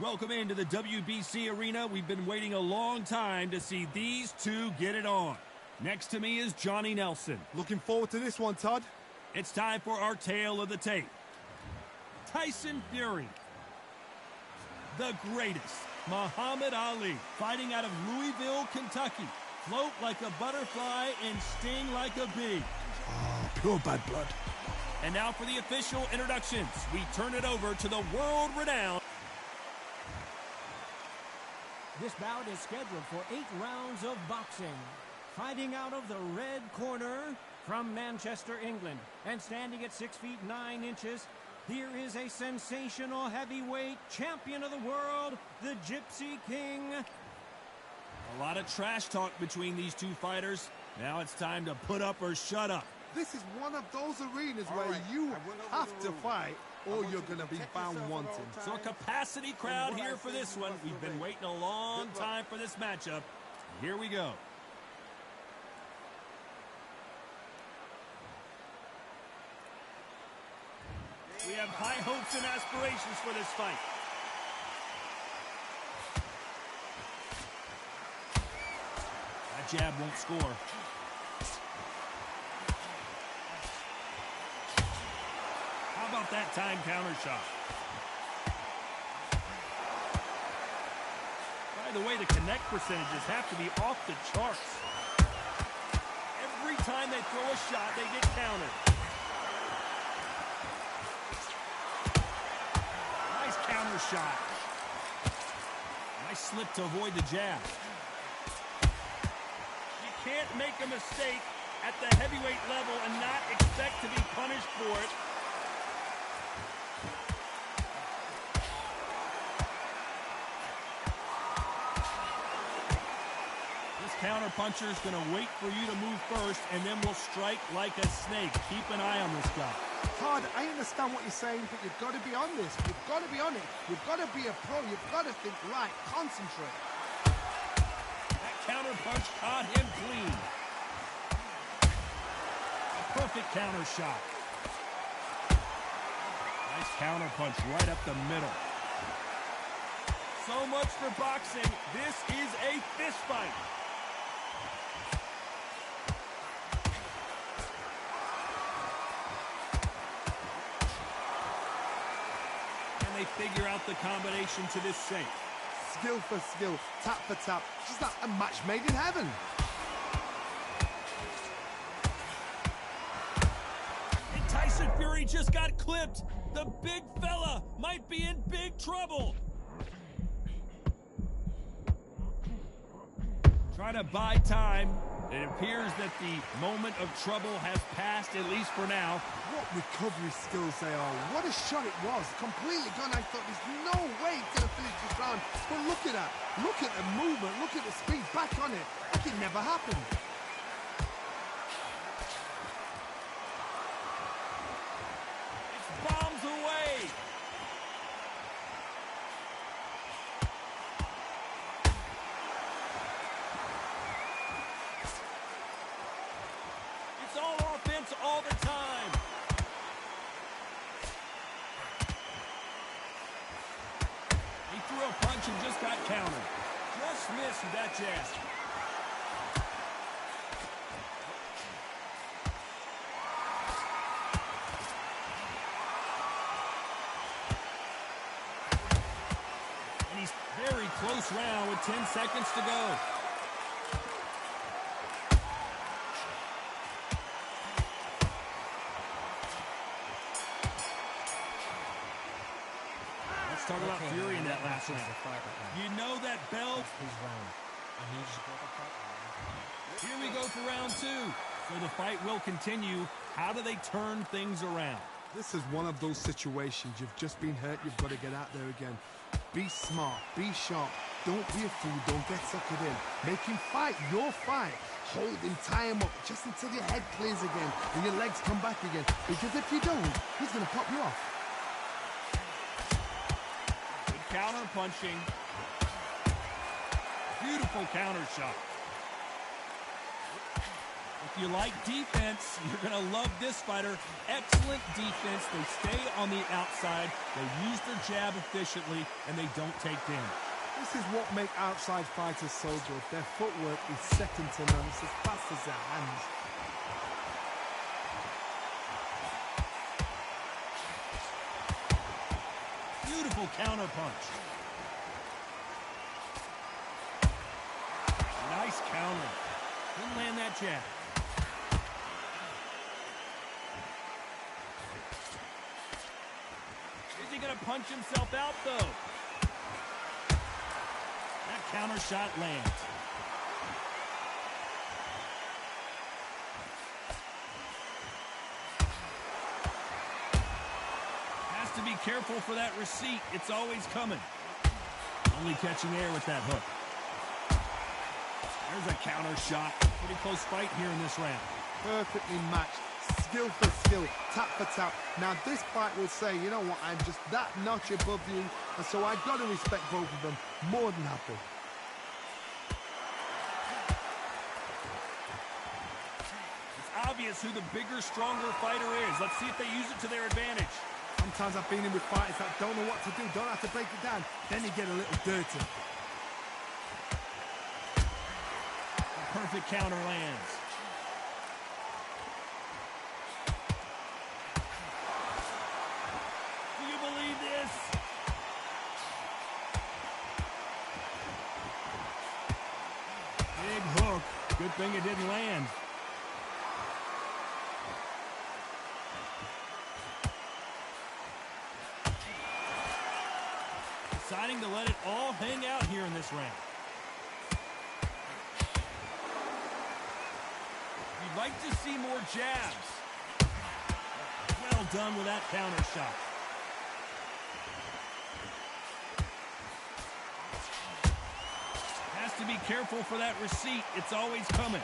Welcome into the WBC arena. We've been waiting a long time to see these two get it on. Next to me is Johnny Nelson. Looking forward to this one, Todd. It's time for our tale of the tape. Tyson Fury. The greatest, Muhammad Ali, fighting out of Louisville, Kentucky. Float like a butterfly and sting like a bee. Oh, pure bad blood. And now for the official introductions. We turn it over to the world-renowned. This bout is scheduled for 8 rounds of boxing. Fighting out of the red corner from Manchester, England, and standing at 6 feet 9 inches, here is a sensational heavyweight champion of the world, the Gypsy King. A lot of trash talk between these two fighters. Now it's time to put up or shut up. This is one of those arenas where you have to fight or you're going to be found wanting. So a capacity crowd here for this one. We've been waiting a long time for this matchup. Here we go. We have high hopes and aspirations for this fight. That jab won't score. How about that time counter shot? By the way, the connect percentages have to be off the charts. Every time they throw a shot, they get countered. Nice counter shot. Nice slip to avoid the jab. You can't make a mistake at the heavyweight level and not expect to be punished for it. Counter-puncher is going to wait for you to move first, and then will strike like a snake. Keep an eye on this guy. Todd, I understand what you're saying, but you've got to be on this. You've got to be on it. You've got to be a pro. You've got to think right. Concentrate. That counter-punch caught him clean. A perfect counter shot. Nice counter-punch right up the middle. So much for boxing. This is a fist fight. They figure out the combination to this safe. Skill for skill, tap for tap, just like a match made in heaven. And Tyson Fury just got clipped. The big fella might be in big trouble. Trying to buy time. It appears that the moment of trouble has passed, at least for now. What recovery skills they are. What a shot it was. Completely gone. I thought there's no way he's going to finish this round. But look at that. Look at the movement. Look at the speed. Back on it. Like it never happened. It's bombs away. It's all offense all the time. He threw a punch and just got countered. Just missed with that jab. And he's very close round with 10 seconds to go. Talk about Fury in that last round. You know that belt. Here we go for round 2. So the fight will continue. How do they turn things around? This is one of those situations. You've just been hurt. You've got to get out there again. Be smart. Be sharp. Don't be a fool. Don't get suckered in. Make him fight your fight. Hold him, tie him up just until your head clears again and your legs come back again. Because if you don't, he's going to pop you off. Counter punching. Beautiful counter shot. If you like defense, you're going to love this fighter. Excellent defense. They stay on the outside. They use their jab efficiently, and they don't take damage. This is what makes outside fighters so good. Their footwork is second to none. It's as fast as their hands. Beautiful counter punch. Nice counter. Didn't land that jab. Is he going to punch himself out, though? That counter shot lands. Has to be careful for that receipt. It's always coming. Only catching air with that hook. There's a counter shot. Pretty close fight here in this round. Perfectly matched. Skill for skill. Tap for tap. Now this fight will say, you know what, I'm just that notch above you, and so I've got to respect both of them. More than happy. It's obvious who the bigger, stronger fighter is. Let's see if they use it to their advantage. Sometimes I've been in with fighters that don't know what to do, don't have to break it down. Then you get a little dirty. Perfect counter lands. Do you believe this? Big hook. Good thing it didn't land. Deciding to let it all hang out here in this round. You'd like to see more jabs. Well done with that counter shot. Has to be careful for that receipt. It's always coming.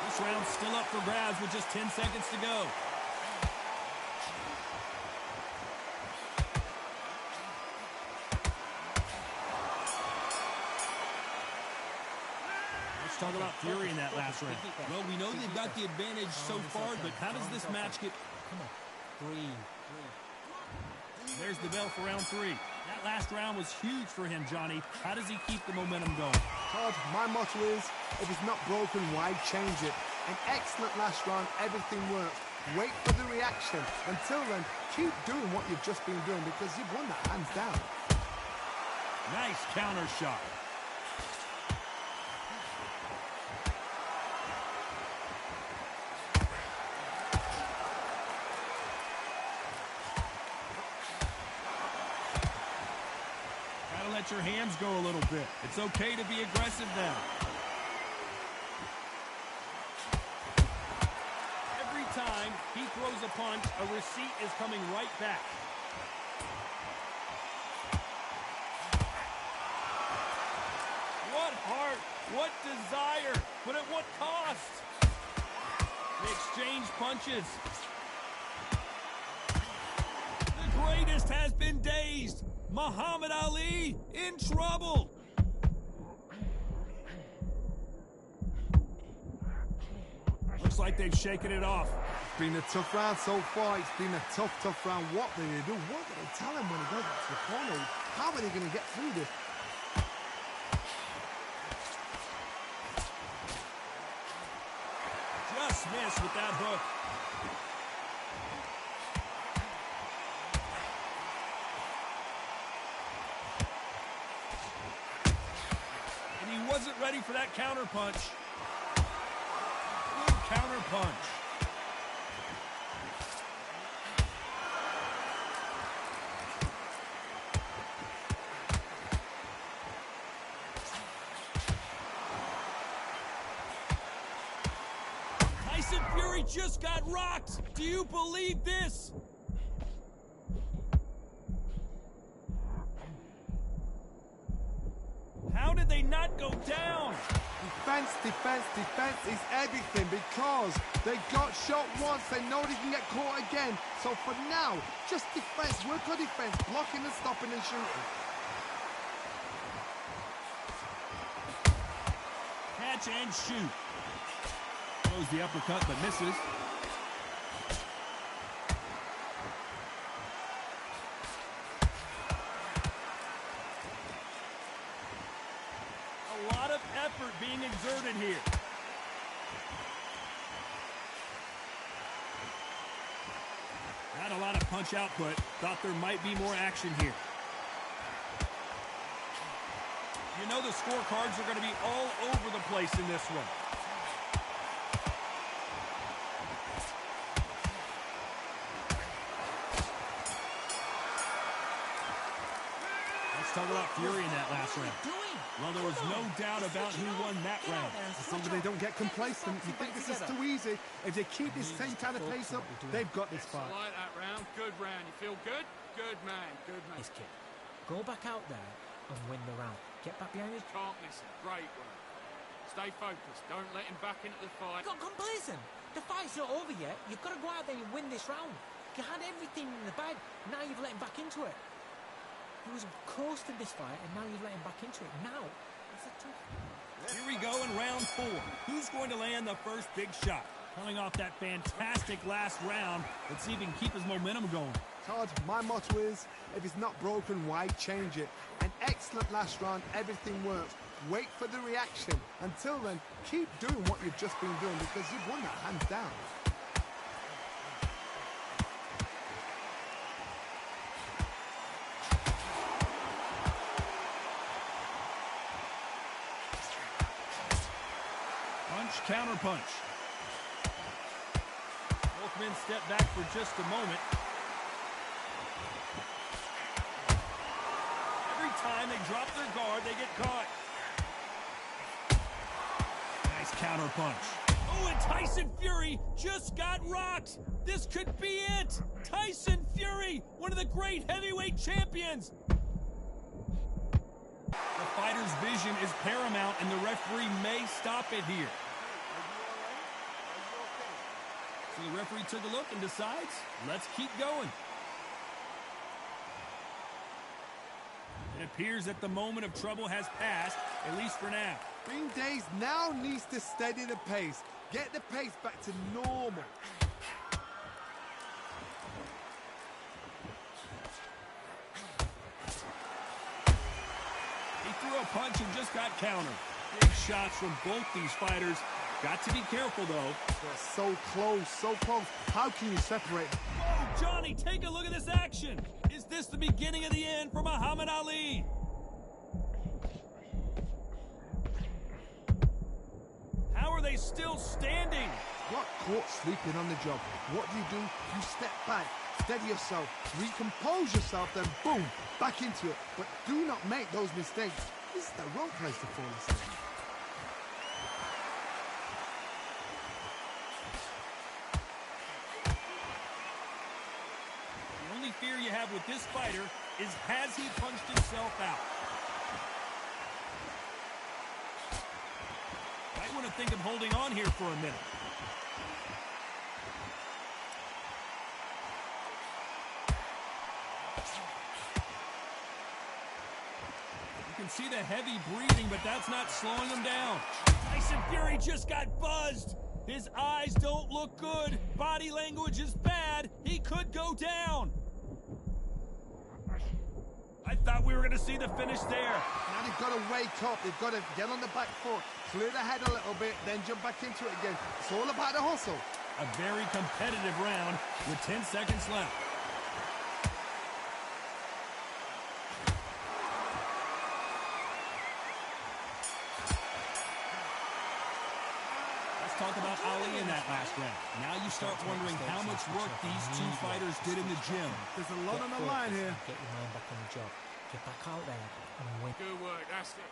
This round's still up for grabs with just 10 seconds to go. Talk about Fury in that last round. Well, we know they've got the advantage so far, but how does this match get... Come on. Breathe. There's the bell for round 3. That last round was huge for him, Johnny. How does he keep the momentum going? Todd, my motto is, if it's not broken, why change it? An excellent last round, everything worked. Wait for the reaction. Until then, keep doing what you've just been doing because you've won that hands down. Nice counter shot. Let your hands go a little bit. It's okay to be aggressive now. Every time he throws a punch, a receipt is coming right back. What heart, what desire, but at what cost? They exchange punches. The greatest has been dazed. Muhammad Ali in trouble. Looks like they've shaken it off. It's been a tough round so far. It's been a tough round. What do they do? What do they tell him when he goes up to the corner? How are they going to get through this? Just missed with that hook. Wasn't ready for that counter punch. Good counter punch. Tyson Fury just got rocked. Do you believe this? How did they not go down? Defense is everything because they got shot once. They know they can get caught again. So for now, just defense. Work on defense. Blocking and stopping and shooting. punch and shoot. Throws the uppercut but misses. A lot of effort being exerted here. Not a lot of punch output. Thought there might be more action here. You know the scorecards are going to be all over the place in this one. Let's talk about fury in that last round. Well, there was no doubt about who won that round. As long as they don't get complacent, you think this is too easy. If they keep this same kind of pace up, they've got this fight. I like that round. Good round. You feel good? Good man. Good man. This kid, go back out there and win the round. Get back behind his... Can't listen. Great work. Stay focused. Don't let him back into the fight. Got complacent. The fight's not over yet. You've got to go out there and win this round. You had everything in the bag. Now you've let him back into it. He was close to this fight, and now you've let him back into it. Now, it's a tough... Here we go in round 4. Who's going to land the first big shot? Coming off that fantastic last round, let's see if he can keep his momentum going. Todd, my motto is, if it's not broken, why change it? An excellent last round, everything works. Wait for the reaction. Until then, keep doing what you've just been doing because you've won that hands down. Punch, counter punch. Both men step back for just a moment. Every time they drop their guard, they get caught. Nice counter punch. Oh, and Tyson Fury just got rocked. This could be it. Tyson Fury, one of the great heavyweight champions. The fighter's vision is paramount, and the referee may stop it here. So the referee took a look and decides, let's keep going. It appears that the moment of trouble has passed, at least for now. Green Days now needs to steady the pace. Get the pace back to normal. He threw a punch and just got countered. Big shots from both these fighters. Got to be careful, though. They're so close, so close. How can you separate them? Oh, Johnny, take a look at this action. Is this the beginning of the end for Muhammad Ali? How are they still standing? Got caught sleeping on the job. What do? You step back, steady yourself, recompose yourself, then boom, back into it. But do not make those mistakes. This is the wrong place to fall asleep. The only fear you have with this fighter is, has he punched himself out? Might want to think of holding on here for a minute. You can see the heavy breathing, but that's not slowing him down. Tyson Fury just got buzzed. His eyes don't look good. Body language is bad. He could go down. I thought we were going to see the finish there. Now they've got to wake up. They've got to get on the back foot, clear the head a little bit, then jump back into it again. It's all about the hustle. A very competitive round with 10 seconds left. Let's talk about Ali in that last round. Now you start wondering how much work these two fighters did in the gym. There's a lot on the line here. Get your mind back on the job. Get back out there and win. Good work. That's it.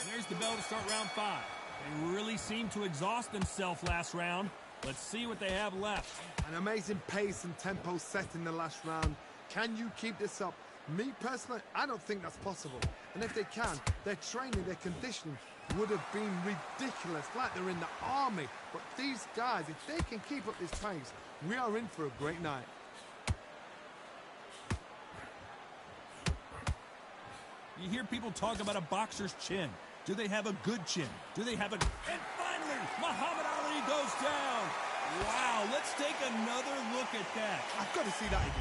And there's the bell to start round 5. They really seemed to exhaust themselves last round. Let's see what they have left. An amazing pace and tempo set in the last round. Can you keep this up? Me personally, I don't think that's possible. And if they can, their training, their conditioning would have been ridiculous, like they're in the army. But these guys, if they can keep up this pace, we are in for a great night. You hear people talk about a boxer's chin. Do they have a good chin? Do they have a... And finally, Muhammad Ali goes down. Wow, let's take another look at that. I've got to see that again.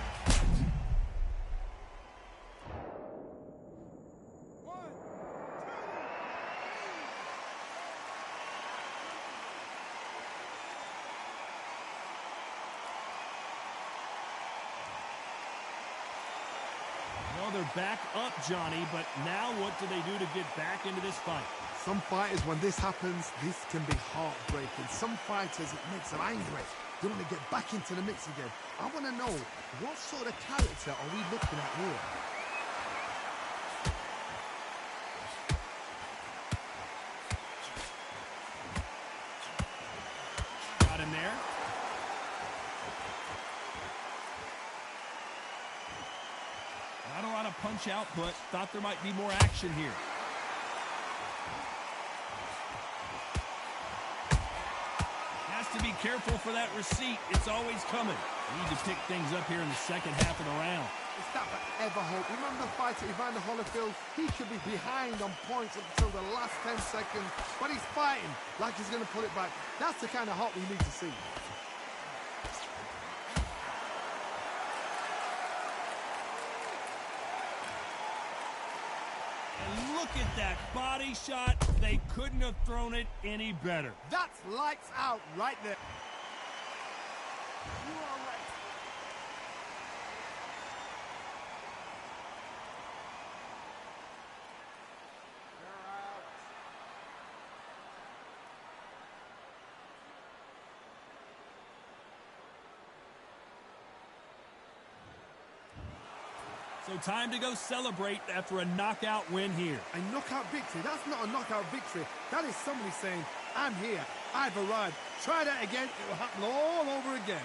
Well, they're back up, Johnny, but now what do they do to get back into this fight? Some fighters, when this happens, this can be heartbreaking. Some fighters, it makes them angry. They want to get back into the mix again. I want to know, what sort of character are we looking at here? Got him there. Not a lot of punch output. Thought there might be more action here. Has to be careful for that receipt. It's always coming. Need to pick things up here in the second half of the round. It's that forever hope. Remember the fighter Evander Holyfield? He should be behind on points until the last 10 seconds, but he's fighting like he's going to pull it back. That's the kind of hope we need to see. And look at that body shot. They couldn't have thrown it any better. That's lights out right there. You are right. So time to go celebrate after a knockout win here. A knockout victory? That's not a knockout victory. That is somebody saying, I'm here, I've arrived. Try that again, it will happen all over again.